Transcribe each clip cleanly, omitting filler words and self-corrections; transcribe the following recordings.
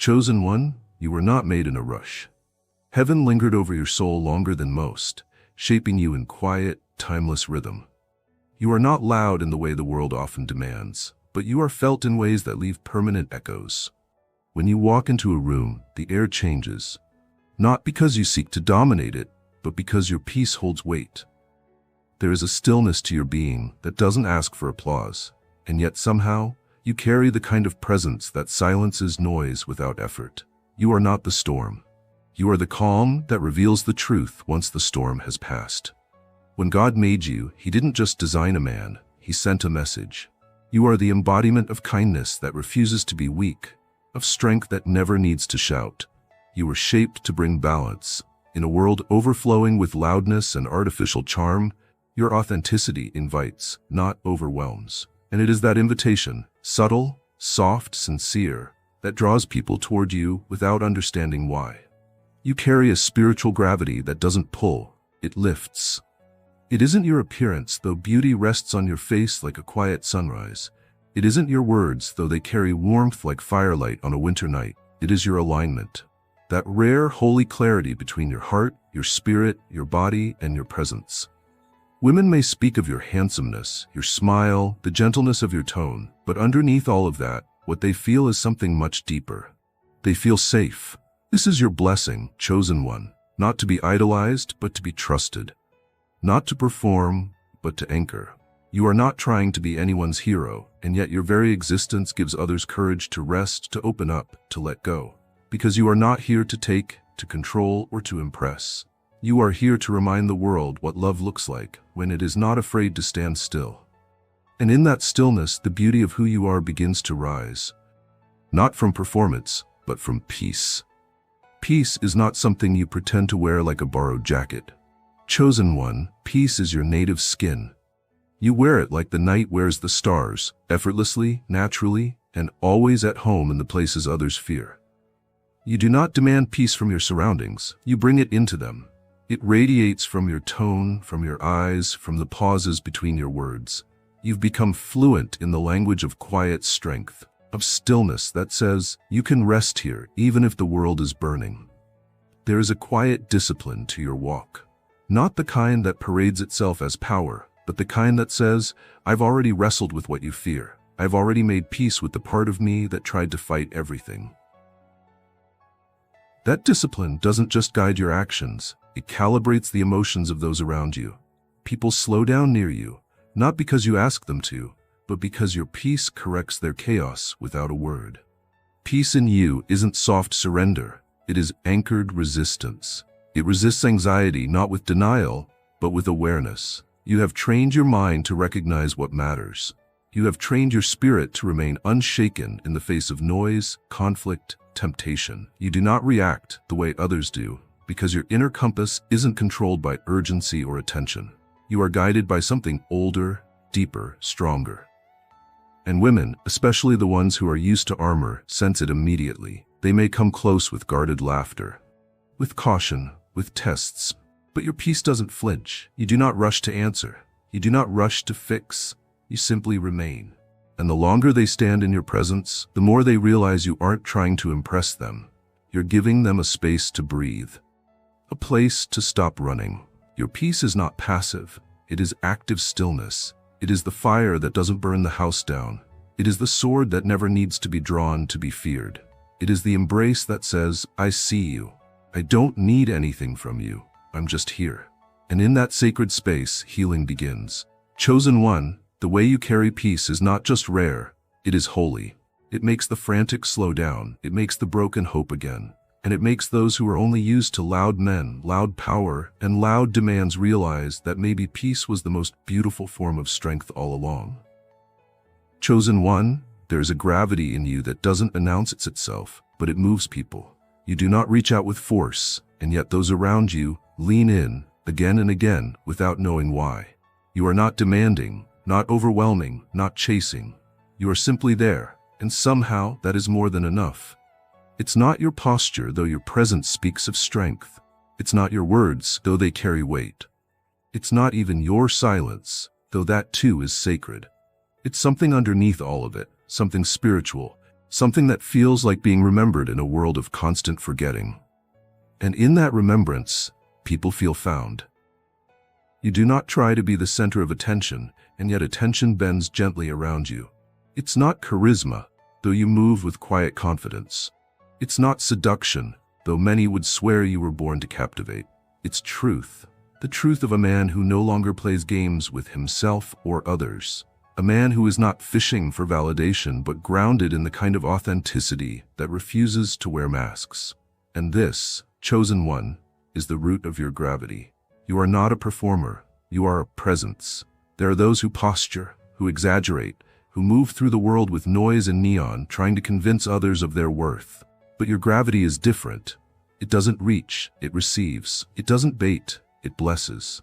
Chosen one, you were not made in a rush. Heaven lingered over your soul longer than most, shaping you in quiet, timeless rhythm. You are not loud in the way the world often demands, but you are felt in ways that leave permanent echoes. When you walk into a room, the air changes, not because you seek to dominate it, but because your peace holds weight. There is a stillness to your being that doesn't ask for applause, and yet somehow, you carry the kind of presence that silences noise without effort. You are not the storm. You are the calm that reveals the truth once the storm has passed. When God made you, He didn't just design a man, He sent a message. You are the embodiment of kindness that refuses to be weak, of strength that never needs to shout. You were shaped to bring balance. In a world overflowing with loudness and artificial charm, your authenticity invites, not overwhelms. And it is that invitation, subtle, soft, sincere, that draws people toward you without understanding why. You carry a spiritual gravity that doesn't pull, it lifts. It isn't your appearance, though beauty rests on your face like a quiet sunrise. It isn't your words, though they carry warmth like firelight on a winter night. It is your alignment. That rare, holy clarity between your heart, your spirit, your body, and your presence. Women may speak of your handsomeness, your smile, the gentleness of your tone, but underneath all of that, what they feel is something much deeper. They feel safe. This is your blessing, chosen one, not to be idolized, but to be trusted. Not to perform, but to anchor. You are not trying to be anyone's hero, and yet your very existence gives others courage to rest, to open up, to let go. Because you are not here to take, to control, or to impress. You are here to remind the world what love looks like when it is not afraid to stand still. And in that stillness, the beauty of who you are begins to rise. Not from performance, but from peace. Peace is not something you pretend to wear like a borrowed jacket. Chosen one, peace is your native skin. You wear it like the night wears the stars, effortlessly, naturally, and always at home in the places others fear. You do not demand peace from your surroundings, you bring it into them. It radiates from your tone, from your eyes, from the pauses between your words. You've become fluent in the language of quiet strength, of stillness that says, you can rest here even if the world is burning. There is a quiet discipline to your walk. Not the kind that parades itself as power, but the kind that says, I've already wrestled with what you fear. I've already made peace with the part of me that tried to fight everything. That discipline doesn't just guide your actions, it calibrates the emotions of those around you. People slow down near you, not because you ask them to, but because your peace corrects their chaos without a word. Peace in you isn't soft surrender, it is anchored resistance. It resists anxiety not with denial, but with awareness. You have trained your mind to recognize what matters. You have trained your spirit to remain unshaken in the face of noise, conflict, temptation. You do not react the way others do, because your inner compass isn't controlled by urgency or attention. You are guided by something older, deeper, stronger. And women, especially the ones who are used to armor, sense it immediately. They may come close with guarded laughter, with caution, with tests, but your peace doesn't flinch. You do not rush to answer. You do not rush to fix. You simply remain. And the longer they stand in your presence, the more they realize you aren't trying to impress them. You're giving them a space to breathe, a place to stop running. Your peace is not passive. It is active stillness. It is the fire that doesn't burn the house down. It is the sword that never needs to be drawn to be feared. It is the embrace that says, I see you. I don't need anything from you. I'm just here. And in that sacred space, healing begins. Chosen one, the way you carry peace is not just rare, it is holy. It makes the frantic slow down, it makes the broken hope again, and it makes those who are only used to loud men, loud power, and loud demands realize that maybe peace was the most beautiful form of strength all along. Chosen one, there is a gravity in you that doesn't announce itself, but it moves people. You do not reach out with force, and yet those around you lean in again and again without knowing why. You are not demanding, not overwhelming, not chasing. You are simply there, and somehow that is more than enough. It's not your posture, though your presence speaks of strength. It's not your words, though they carry weight. It's not even your silence, though that too is sacred. It's something underneath all of it, something spiritual, something that feels like being remembered in a world of constant forgetting. And in that remembrance, people feel found. You do not try to be the center of attention, and yet attention bends gently around you. It's not charisma, though you move with quiet confidence. It's not seduction, though many would swear you were born to captivate. It's truth, the truth of a man who no longer plays games with himself or others. A man who is not fishing for validation but grounded in the kind of authenticity that refuses to wear masks. And this, chosen one, is the root of your gravity. You are not a performer, you are a presence. There are those who posture, who exaggerate, who move through the world with noise and neon, trying to convince others of their worth. But your gravity is different. It doesn't reach, it receives. It doesn't bait, it blesses.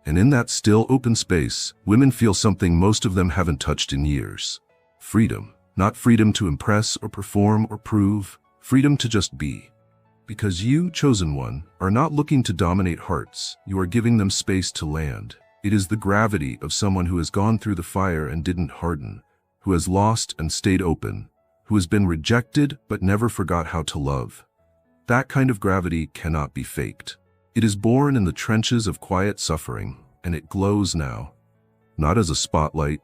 And in that still open space, women feel something most of them haven't touched in years. Freedom. Not freedom to impress or perform or prove, freedom to just be. Because you, chosen one, are not looking to dominate hearts, you are giving them space to land. It is the gravity of someone who has gone through the fire and didn't harden, who has lost and stayed open, who has been rejected but never forgot how to love. That kind of gravity cannot be faked. It is born in the trenches of quiet suffering, and it glows now, not as a spotlight,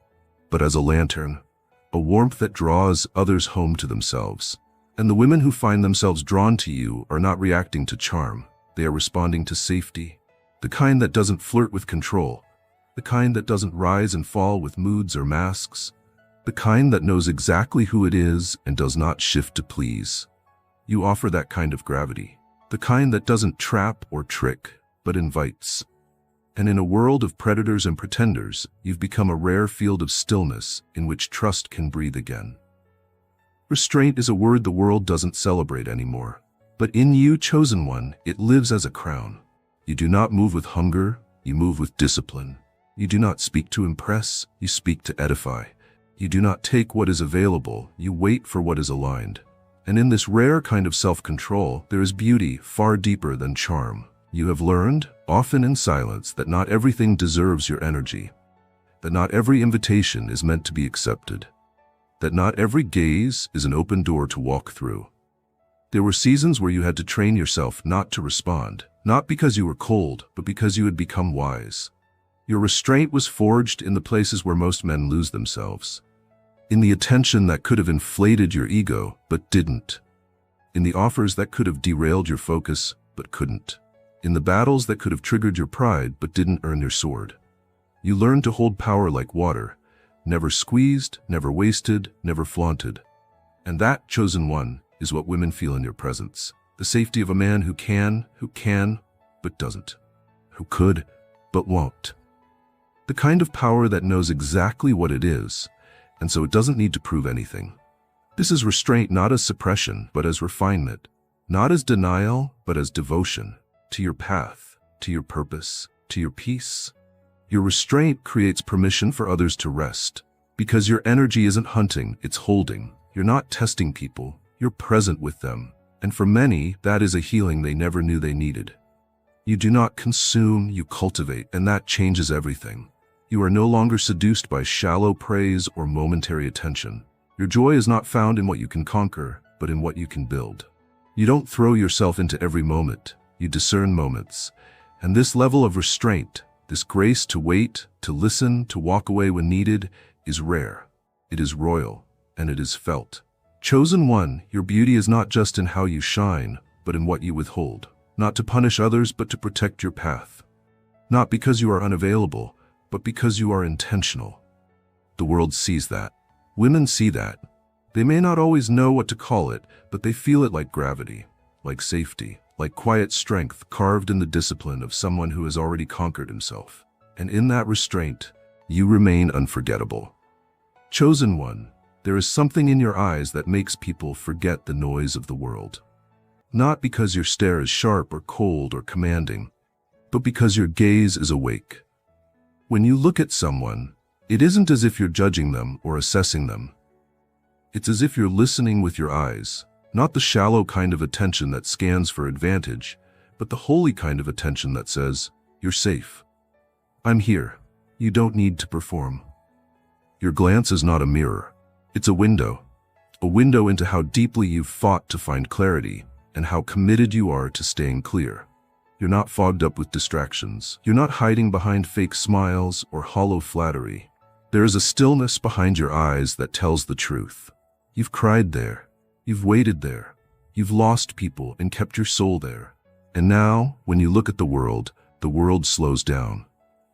but as a lantern, a warmth that draws others home to themselves. And the women who find themselves drawn to you are not reacting to charm, they are responding to safety, the kind that doesn't flirt with control, the kind that doesn't rise and fall with moods or masks, the kind that knows exactly who it is and does not shift to please. You offer that kind of gravity, the kind that doesn't trap or trick, but invites. And in a world of predators and pretenders, you've become a rare field of stillness in which trust can breathe again. Restraint is a word the world doesn't celebrate anymore. But in you, chosen one, it lives as a crown. You do not move with hunger, you move with discipline. You do not speak to impress, you speak to edify. You do not take what is available, you wait for what is aligned. And in this rare kind of self-control, there is beauty far deeper than charm. You have learned, often in silence, that not everything deserves your energy, that not every invitation is meant to be accepted, that not every gaze is an open door to walk through. There were seasons where you had to train yourself not to respond, not because you were cold, but because you had become wise. Your restraint was forged in the places where most men lose themselves. In the attention that could have inflated your ego, but didn't. In the offers that could have derailed your focus, but couldn't. In the battles that could have triggered your pride, but didn't earn your sword. You learned to hold power like water, never squeezed, never wasted, never flaunted. And that, chosen one, is what women feel in your presence. The safety of a man who can, but doesn't. Who could, but won't. The kind of power that knows exactly what it is, and so it doesn't need to prove anything. This is restraint not as suppression, but as refinement. Not as denial, but as devotion. To your path, to your purpose, to your peace. Your restraint creates permission for others to rest. Because your energy isn't hunting, it's holding. You're not testing people, you're present with them. And for many, that is a healing they never knew they needed. You do not consume, you cultivate, and that changes everything. You are no longer seduced by shallow praise or momentary attention. Your joy is not found in what you can conquer, but in what you can build. You don't throw yourself into every moment, you discern moments. And this level of restraint, this grace to wait, to listen, to walk away when needed, is rare. It is royal, and it is felt. Chosen one, your beauty is not just in how you shine, but in what you withhold. Not to punish others, but to protect your path. Not because you are unavailable, but because you are intentional. The world sees that. Women see that. They may not always know what to call it, but they feel it like gravity, like safety, like quiet strength carved in the discipline of someone who has already conquered himself. And in that restraint, you remain unforgettable. Chosen one, there is something in your eyes that makes people forget the noise of the world. Not because your stare is sharp or cold or commanding, but because your gaze is awake. When you look at someone, it isn't as if you're judging them or assessing them. It's as if you're listening with your eyes, not the shallow kind of attention that scans for advantage, but the holy kind of attention that says, "You're safe. I'm here. You don't need to perform." Your glance is not a mirror. It's a window. a window into how deeply you've fought to find clarity and how committed you are to staying clear. You're not fogged up with distractions. You're not hiding behind fake smiles or hollow flattery. There is a stillness behind your eyes that tells the truth. You've cried there. You've waited there. You've lost people and kept your soul there. And now, when you look at the world slows down.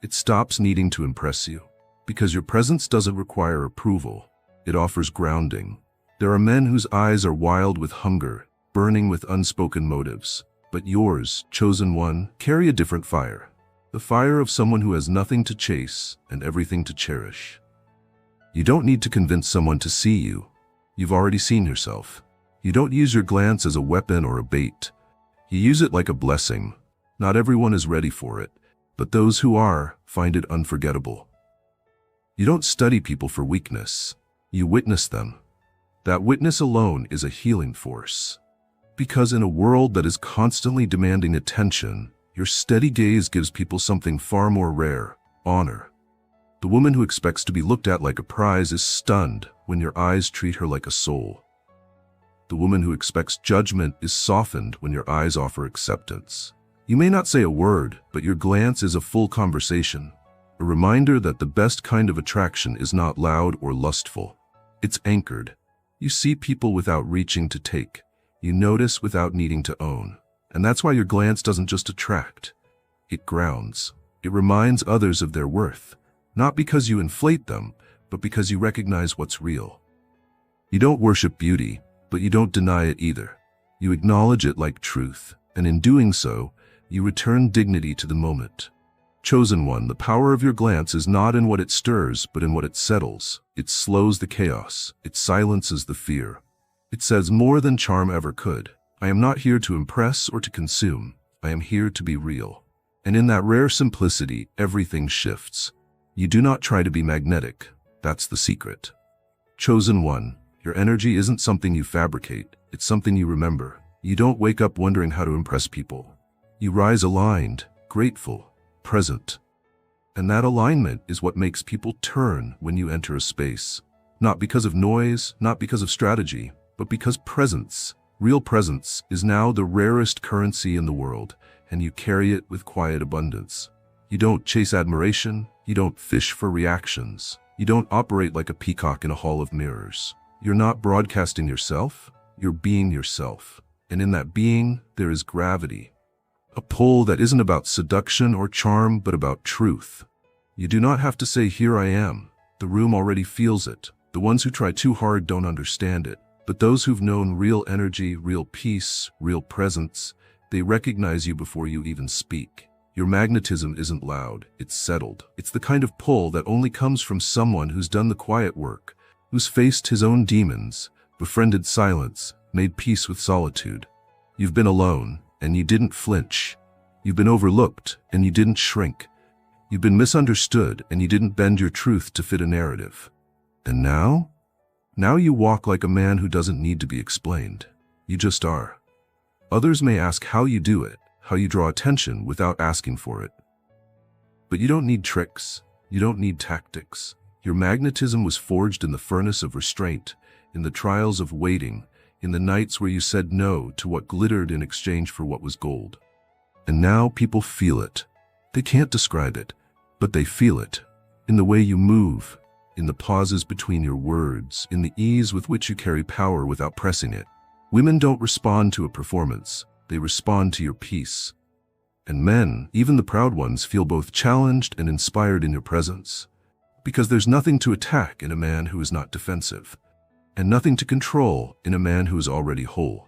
It stops needing to impress you. Because your presence doesn't require approval. It offers grounding. There are men whose eyes are wild with hunger, burning with unspoken motives. But yours, chosen one, carry a different fire. The fire of someone who has nothing to chase and everything to cherish. You don't need to convince someone to see you. You've already seen yourself. You don't use your glance as a weapon or a bait. You use it like a blessing. Not everyone is ready for it, but those who are find it unforgettable. You don't study people for weakness. You witness them. That witness alone is a healing force. Because in a world that is constantly demanding attention, your steady gaze gives people something far more rare: honor. The woman who expects to be looked at like a prize is stunned when your eyes treat her like a soul. The woman who expects judgment is softened when your eyes offer acceptance. You may not say a word, but your glance is a full conversation. A reminder that the best kind of attraction is not loud or lustful. It's anchored. You see people without reaching to take. You notice without needing to own. And that's why your glance doesn't just attract. It grounds. It reminds others of their worth. Not because you inflate them, but because you recognize what's real. You don't worship beauty, but you don't deny it either. You acknowledge it like truth, and in doing so, you return dignity to the moment. Chosen one, the power of your glance is not in what it stirs, but in what it settles. It slows the chaos. It silences the fear. It says more than charm ever could. I am not here to impress or to consume. I am here to be real. And in that rare simplicity, everything shifts. You do not try to be magnetic. That's the secret. Chosen one, your energy isn't something you fabricate. It's something you remember. You don't wake up wondering how to impress people. You rise aligned, grateful, present. And that alignment is what makes people turn when you enter a space. Not because of noise, not because of strategy, but because presence, real presence, is now the rarest currency in the world, and you carry it with quiet abundance. You don't chase admiration. You don't fish for reactions. You don't operate like a peacock in a hall of mirrors. You're not broadcasting yourself. You're being yourself. And in that being, there is gravity. A pull that isn't about seduction or charm, but about truth. You do not have to say, "Here I am." The room already feels it. The ones who try too hard don't understand it. But those who've known real energy, real peace, real presence, they recognize you before you even speak. Your magnetism isn't loud, it's settled. It's the kind of pull that only comes from someone who's done the quiet work, who's faced his own demons, befriended silence, made peace with solitude. You've been alone, and you didn't flinch. You've been overlooked, and you didn't shrink. You've been misunderstood, and you didn't bend your truth to fit a narrative. And now? Now you walk like a man who doesn't need to be explained. You just are. Others may ask how you do it, how you draw attention without asking for it. But you don't need tricks. You don't need tactics. Your magnetism was forged in the furnace of restraint, in the trials of waiting, in the nights where you said no to what glittered in exchange for what was gold. And now people feel it. They can't describe it, but they feel it. In the way you move, in the pauses between your words, in the ease with which you carry power without pressing it. Women don't respond to a performance. They respond to your peace. And men, even the proud ones, feel both challenged and inspired in your presence. Because there's nothing to attack in a man who is not defensive, and nothing to control in a man who is already whole.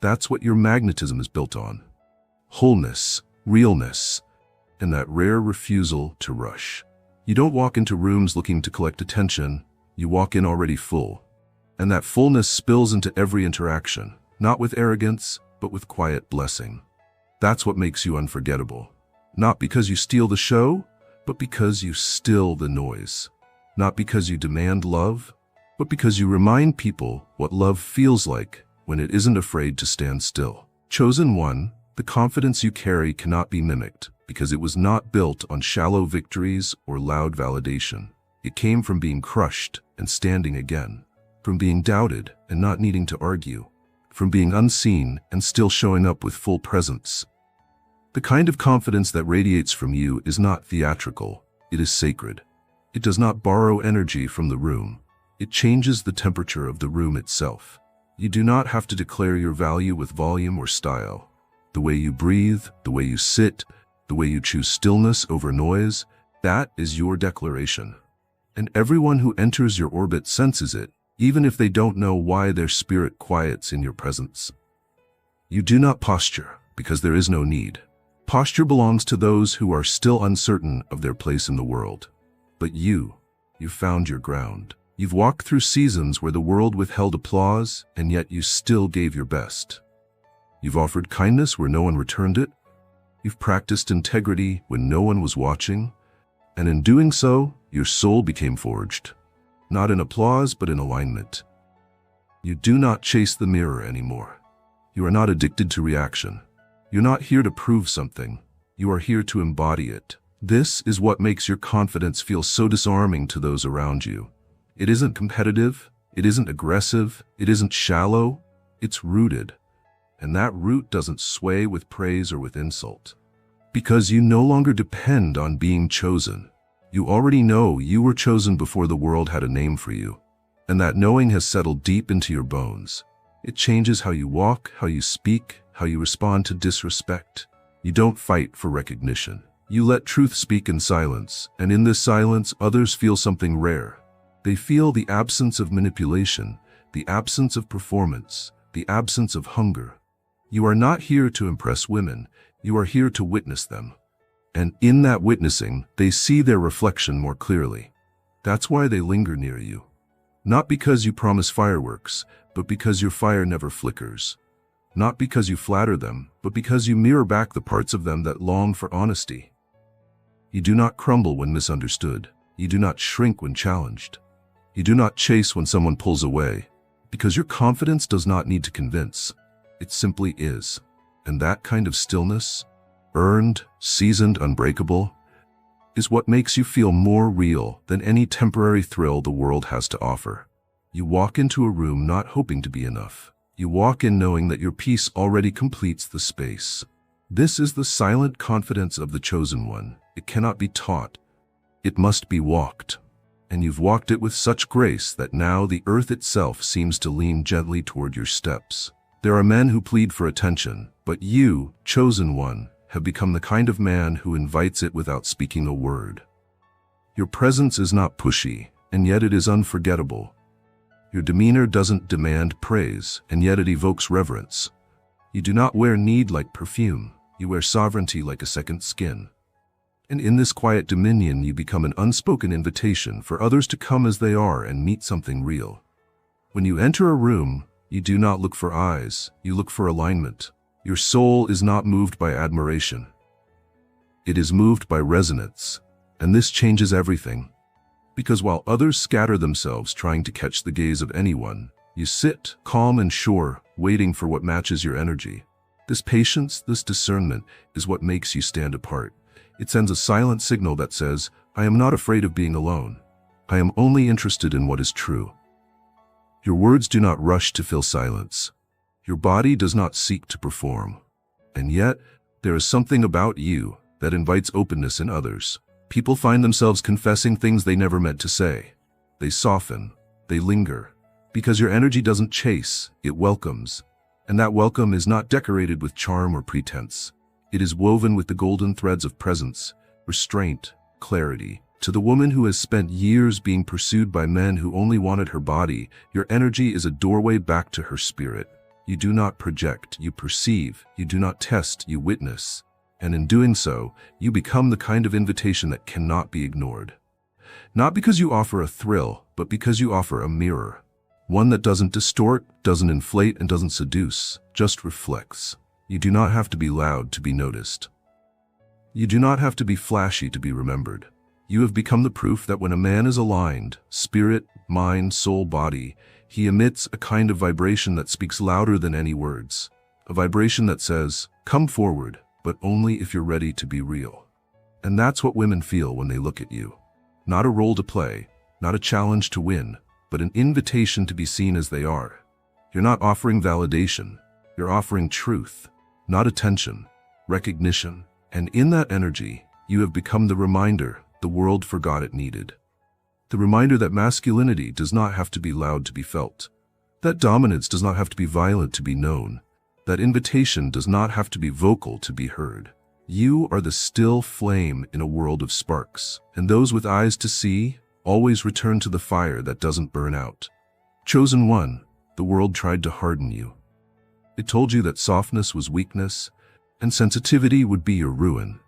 That's what your magnetism is built on. Wholeness, realness, and that rare refusal to rush. You don't walk into rooms looking to collect attention. You walk in already full. And that fullness spills into every interaction, not with arrogance, but with quiet blessing. That's what makes you unforgettable. Not because you steal the show, but because you still the noise. Not because you demand love, but because you remind people what love feels like when it isn't afraid to stand still. Chosen one, the confidence you carry cannot be mimicked because it was not built on shallow victories or loud validation. It came from being crushed and standing again. from being doubted and not needing to argue, from being unseen and still showing up with full presence. The kind of confidence that radiates from you is not theatrical, it is sacred. It does not borrow energy from the room. It changes the temperature of the room itself. You do not have to declare your value with volume or style. The way you breathe, the way you sit, the way you choose stillness over noise, that is your declaration. And everyone who enters your orbit senses it, even if they don't know why their spirit quiets in your presence. You do not posture, because there is no need. Posture belongs to those who are still uncertain of their place in the world. But you've found your ground. You've walked through seasons where the world withheld applause, and yet you still gave your best. You've offered kindness where no one returned it. You've practiced integrity when no one was watching. And in doing so, your soul became forged. Not in applause, but in alignment. You do not chase the mirror anymore. You are not addicted to reaction. You're not here to prove something. You are here to embody it. This is what makes your confidence feel so disarming to those around you. It isn't competitive, it isn't aggressive, it isn't shallow, it's rooted. And that root doesn't sway with praise or with insult. Because you no longer depend on being chosen. You already know you were chosen before the world had a name for you. And that knowing has settled deep into your bones. It changes how you walk, how you speak, how you respond to disrespect. You don't fight for recognition. You let truth speak in silence, and in this silence, others feel something rare. They feel the absence of manipulation, the absence of performance, the absence of hunger. You are not here to impress women, you are here to witness them. And in that witnessing, they see their reflection more clearly. That's why they linger near you. Not because you promise fireworks, but because your fire never flickers. Not because you flatter them, but because you mirror back the parts of them that long for honesty. You do not crumble when misunderstood. You do not shrink when challenged. You do not chase when someone pulls away, because your confidence does not need to convince. It simply is. And that kind of stillness, earned, seasoned, unbreakable, is what makes you feel more real than any temporary thrill the world has to offer. You walk into a room not hoping to be enough. You walk in knowing that your peace already completes the space. This is the silent confidence of the chosen one. It cannot be taught. It must be walked. And you've walked it with such grace that now the earth itself seems to lean gently toward your steps. There are men who plead for attention, but you, chosen one, have become the kind of man who invites it without speaking a word. Your presence is not pushy, and yet it is unforgettable. Your demeanor doesn't demand praise, and yet it evokes reverence. You do not wear need like perfume. You wear sovereignty like a second skin. And in this quiet dominion, you become an unspoken invitation for others to come as they are and meet something real. When you enter a room, you do not look for eyes, you look for alignment. Your soul is not moved by admiration. It is moved by resonance, and this changes everything. Because while others scatter themselves trying to catch the gaze of anyone, you sit, calm and sure, waiting for what matches your energy. This patience, this discernment, is what makes you stand apart. It sends a silent signal that says, I am not afraid of being alone. I am only interested in what is true. Your words do not rush to fill silence. Your body does not seek to perform. And yet, there is something about you that invites openness in others. People find themselves confessing things they never meant to say. They soften, they linger, because your energy doesn't chase, it welcomes. And that welcome is not decorated with charm or pretense. It is woven with the golden threads of presence, restraint, clarity. To the woman who has spent years being pursued by men who only wanted her body, your energy is a doorway back to her spirit. You do not project, you perceive. You do not test, you witness. And in doing so, you become the kind of invitation that cannot be ignored. Not because you offer a thrill, but because you offer a mirror. One that doesn't distort, doesn't inflate, and doesn't seduce, just reflects. You do not have to be loud to be noticed. You do not have to be flashy to be remembered. You have become the proof that when a man is aligned, spirit, mind, soul, body, he emits a kind of vibration that speaks louder than any words. A vibration that says, come forward, but only if you're ready to be real. And that's what women feel when they look at you. Not a role to play, not a challenge to win, but an invitation to be seen as they are. You're not offering validation, you're offering truth, not attention, recognition, and in that energy, you have become the reminder the world forgot it needed. The reminder that masculinity does not have to be loud to be felt, that dominance does not have to be violent to be known, that invitation does not have to be vocal to be heard. You are the still flame in a world of sparks, and those with eyes to see always return to the fire that doesn't burn out. Chosen one, the world tried to harden you. It told you that softness was weakness, and sensitivity would be your ruin.